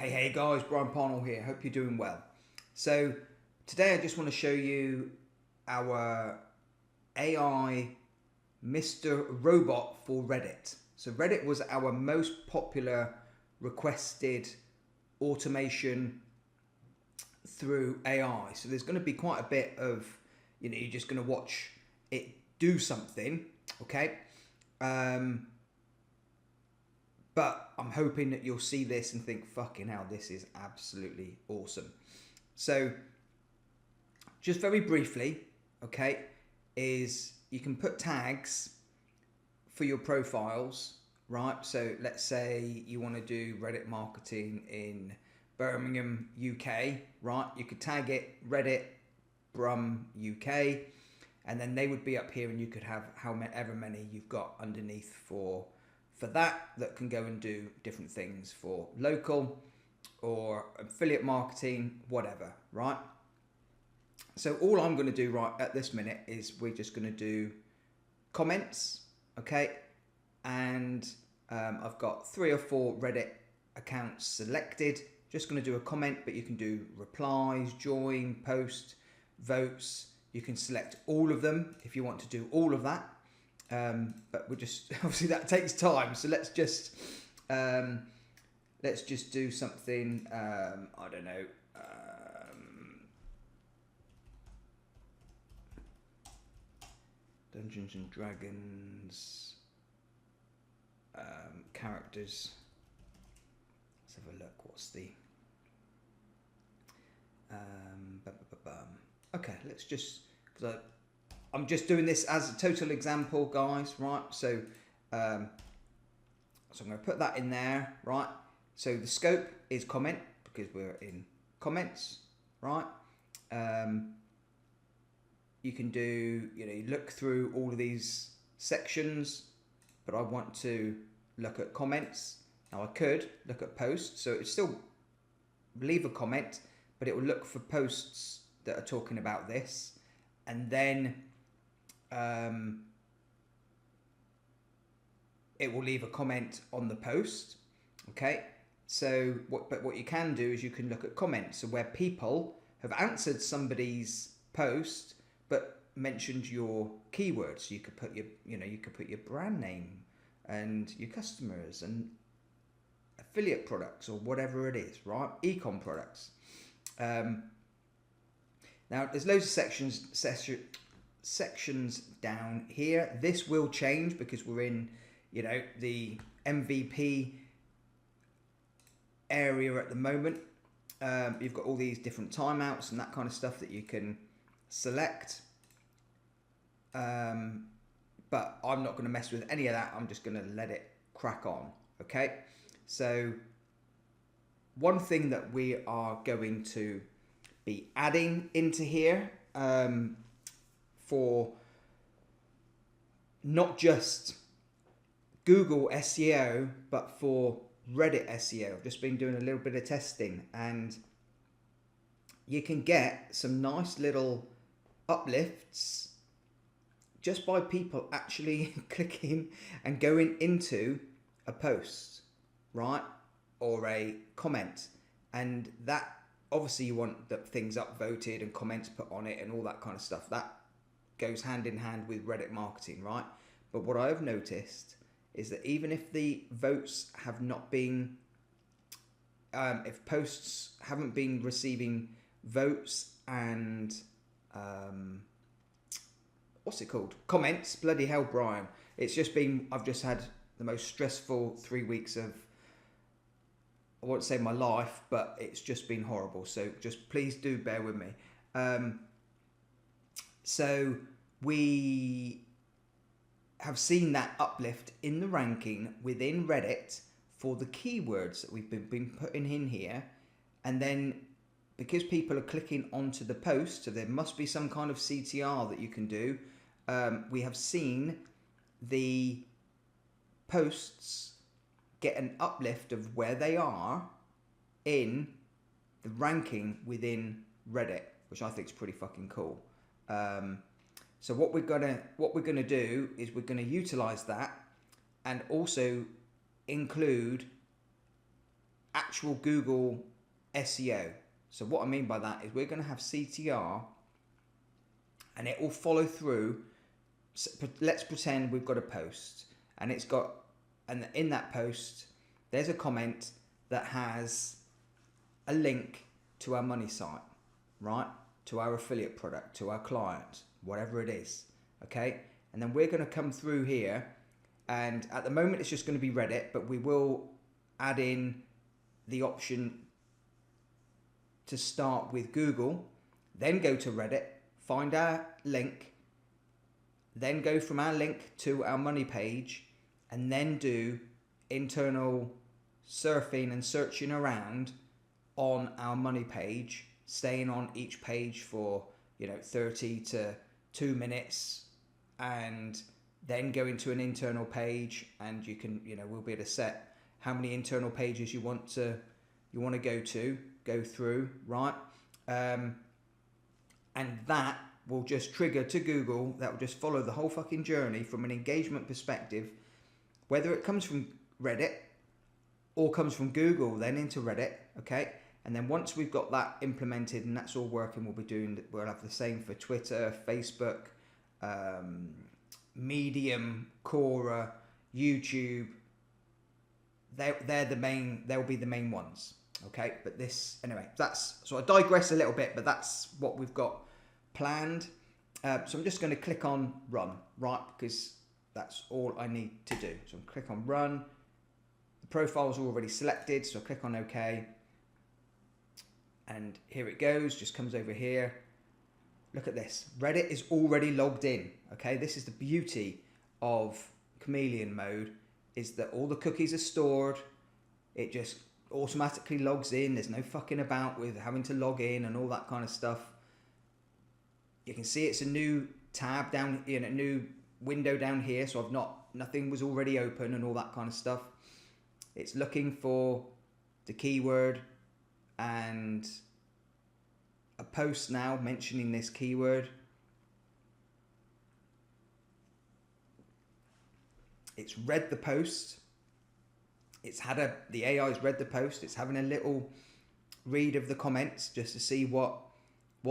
Hey guys, Brian Parnell here. Hope you're doing well. So today I just want to show you our AI Mr. Robot for Reddit. So Reddit was our most popular requested automation through AI. So there's going to be quite a bit of, you're just going to watch it do something, okay? But I'm hoping that you'll see this and think, fucking hell, this is absolutely awesome. So just very briefly, okay, is you can put tags for your profiles, right? So let's say you want to do Reddit marketing in Birmingham, UK, right? You could tag it Reddit Brum UK, and then they would be up here and you could have however many you've got underneath for that can go and do different things for local or affiliate marketing, whatever, right? So all I'm going to do right at this minute is we're just going to do comments, okay? And I've got 3 or 4 Reddit accounts selected. Just going to do a comment, but you can do replies, join, post, votes. You can select all of them if you want to do all of that. But we're just, obviously that takes time. So let's just do something, I don't know, Dungeons and Dragons, characters. Let's have a look. What's the, okay, let's just, because I'm just doing this as a total example, guys, right? So, so I'm going to put that in there, right? So the scope is comment, because we're in comments, right? You can do, you look through all of these sections, but I want to look at comments. Now I could look at posts, so it still leave a comment, but it will look for posts that are talking about this, and then it will leave a comment on the post, okay? So what you can do is you can look at comments, so where people have answered somebody's post but mentioned your keywords. So you could put your brand name and your customers and affiliate products or whatever it is, right? E-com products. Now there's loads of sections down here. This will change because we're in, the MVP area at the moment. You've got all these different timeouts and that kind of stuff that you can select. But I'm not going to mess with any of that. I'm just going to let it crack on. Okay. So one thing that we are going to be adding into here, for not just Google SEO, but for Reddit SEO. I've just been doing a little bit of testing, and you can get some nice little uplifts just by people actually clicking and going into a post, right? Or a comment. And that, obviously you want the things upvoted and comments put on it and all that kind of stuff. That goes hand in hand with Reddit marketing, right? But what I've noticed is that even if the votes have not been, if posts haven't been receiving votes and, what's it called? Comments, bloody hell, Brian. It's just been, I've just had the most stressful 3 weeks of, I won't say my life, but it's just been horrible. So just please do bear with me. So we have seen that uplift in the ranking within Reddit for the keywords that we've been putting in here. And then because people are clicking onto the post, so there must be some kind of CTR that you can do. We have seen the posts get an uplift of where they are in the ranking within Reddit, which I think is pretty fucking cool. So what we're gonna do is we're gonna utilize that and also include actual Google SEO. So what I mean by that is we're going to have CTR, and it will follow through. Let's pretend we've got a post, and it's got, and in that post there's a comment that has a link to our money site, right? To our affiliate product, to our client, whatever it is, okay? And then we're going to come through here, and at the moment it's just going to be Reddit, but we will add in the option to start with Google, then go to Reddit, find our link, then go from our link to our money page, and then do internal surfing and searching around on our money page, staying on each page for 30 to 2 minutes, and then go into an internal page, and you can we'll be able to set how many internal pages you want to go through, right? And that will just trigger to Google. That will just follow the whole fucking journey from an engagement perspective, whether it comes from Reddit or comes from Google, then into Reddit, okay? And then once we've got that implemented and that's all working, we'll have the same for Twitter, Facebook, Medium, Quora, YouTube. They'll be the main ones, okay? But so I digress a little bit, but that's what we've got planned. So I'm just going to click on run, right? Because that's all I need to do. So I'm click on run. The profile's already selected, so I click on OK. And here it goes, just comes over here. Look at this. Reddit is already logged in, okay? This is the beauty of Chameleon Mode, is that all the cookies are stored. It just automatically logs in. There's no fucking about with having to log in and all that kind of stuff. You can see it's a new tab down in a new window down here, so nothing was already open and all that kind of stuff. It's looking for the keyword and a post now mentioning this keyword. It's read the post. The AI's read the post. It's having a little read of the comments just to see what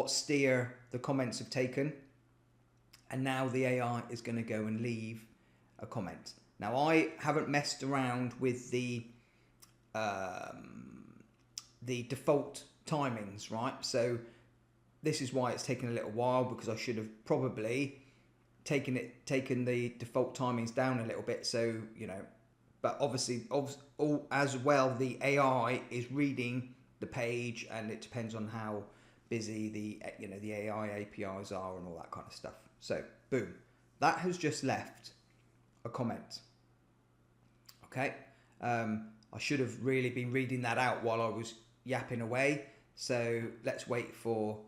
steer the comments have taken. And now the AI is going to go and leave a comment. Now, I haven't messed around with the default timings, right? So this is why it's taken a little while, because I should have probably taken the default timings down a little bit. So, but obviously, as well, the AI is reading the page, and it depends on how busy the AI APIs are and all that kind of stuff. So, boom, that has just left a comment. Okay, I should have really been reading that out while I was yapping away. So let's wait for.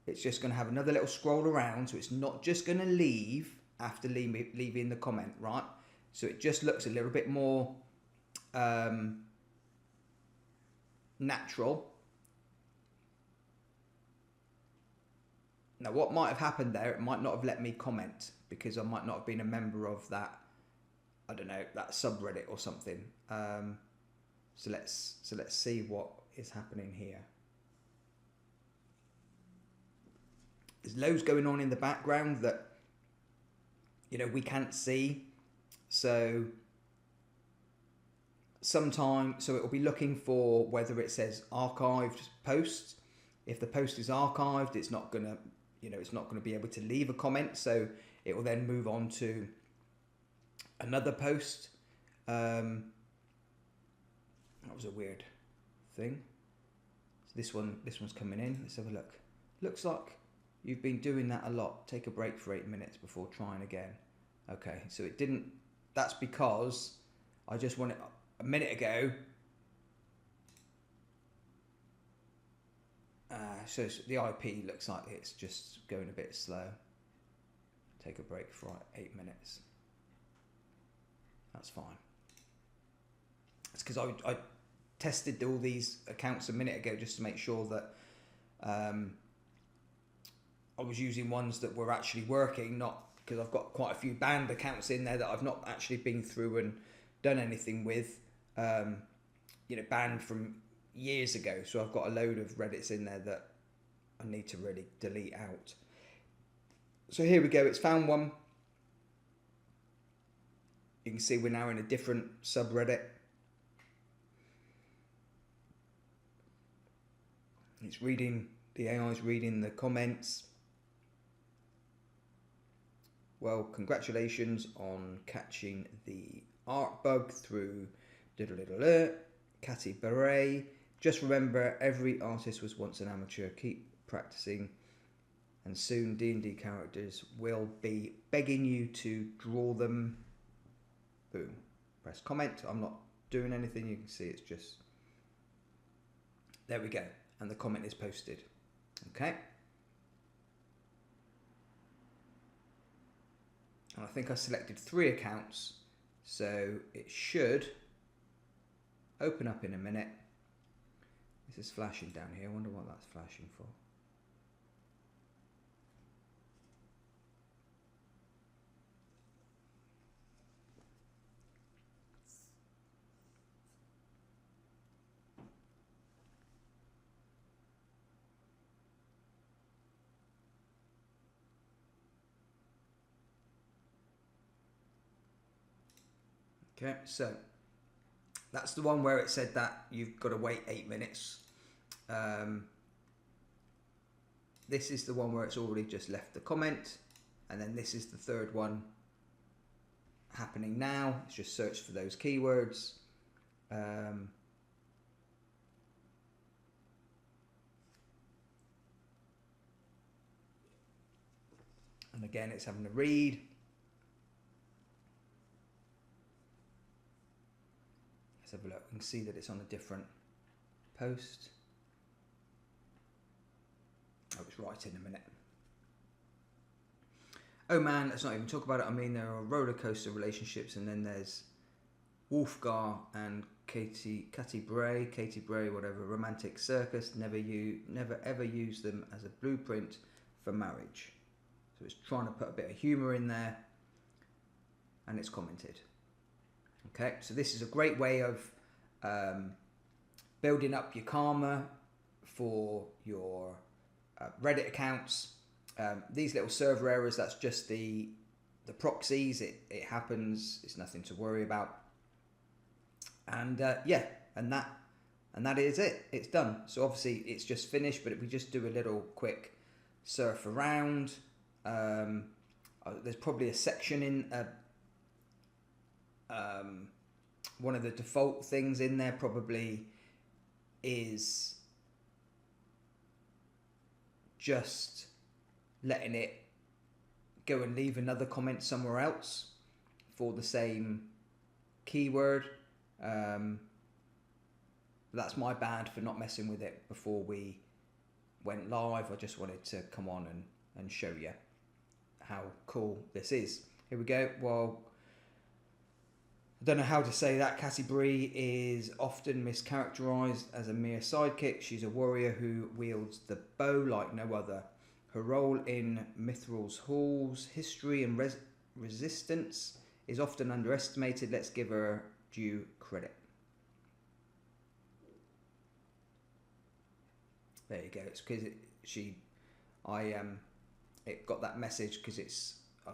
It's just going to have another little scroll around, so it's not just going to leave after leaving the comment, right? So it just looks a little bit more natural. Now, what might have happened there, it might not have let me comment because I might not have been a member of that, I don't know, that subreddit or something. So let's see what is happening here. There's loads going on in the background that we can't see. So it will be looking for whether it says archived post. If the post is archived, it's not gonna be able to leave a comment. So it will then move on to another post. That was a weird thing. So this one's coming in. Let's have a look. Looks like you've been doing that a lot. Take a break for 8 minutes before trying again. Okay, so it didn't. That's because I just wanted a minute ago. So the IP looks like it's just going a bit slow. Take a break for 8 minutes. That's fine. It's because I tested all these accounts a minute ago just to make sure that I was using ones that were actually working, not because I've got quite a few banned accounts in there that I've not actually been through and done anything with. banned from years ago. So I've got a load of Reddits in there that I need to really delete out. So here we go. It's found one. You can see we're now in a different subreddit. It's reading, the AI is reading the comments. Well, congratulations on catching the art bug through Catty Beret. Just remember, every artist was once an amateur. Keep practicing, and soon D&D characters will be begging you to draw them. Boom. Press comment. I'm not doing anything. You can see it's just... There we go. And the comment is posted. Okay. And I think I selected 3 accounts, so it should open up in a minute. This is flashing down here. I wonder what that's flashing for. Okay, so that's the one where it said that you've got to wait 8 minutes. This is the one where it's already just left the comment, and then this is the third one happening now. It's just search for those keywords. And again, it's having to read. Let's have a look. We can see that it's on a different post. Oh, it's right in a minute. Oh man, let's not even talk about it. I mean, there are roller coaster relationships, and then there's Wolfgar and Catty Bray, whatever, romantic circus. Never ever use them as a blueprint for marriage. So it's trying to put a bit of humour in there, and it's commented. Okay, so this is a great way of building up your karma for your Reddit accounts. These little server errors, that's just the proxies. It happens. It's nothing to worry about. And yeah, and that is it. It's done. So obviously it's just finished. But if we just do a little quick surf around, there's probably a section in one of the default things in there probably is just letting it go and leave another comment somewhere else for the same keyword. That's my bad for not messing with it before we went live. I just wanted to come on and show you how cool this is. Here we go. Well, I don't know how to say that. Cassie Bree is often mischaracterized as a mere sidekick. She's a warrior who wields the bow like no other. Her role in Mithral's Hall's history and resistance is often underestimated. Let's give her due credit. There you go. It's because it got that message because I've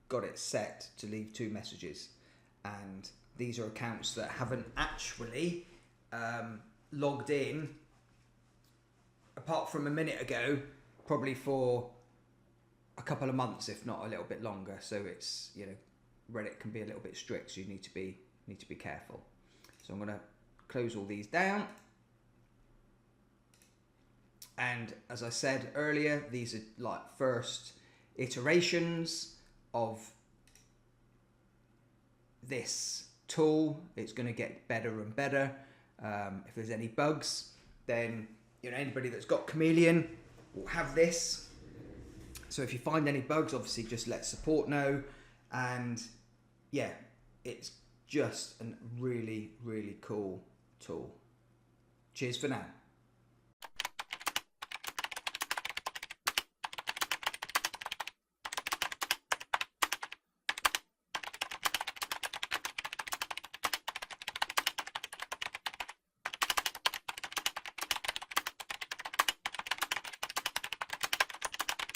got it set to leave 2 messages. And these are accounts that haven't actually logged in, apart from a minute ago, probably for a couple of months, if not a little bit longer. So it's, Reddit can be a little bit strict, so you need to be careful. So I'm going to close all these down. And as I said earlier, these are like first iterations of this tool. It's going to get better and better. If there's any bugs, then anybody that's got Chameleon will have this. So if you find any bugs, obviously just let support know. And yeah, it's just a really, really cool tool. Cheers for now.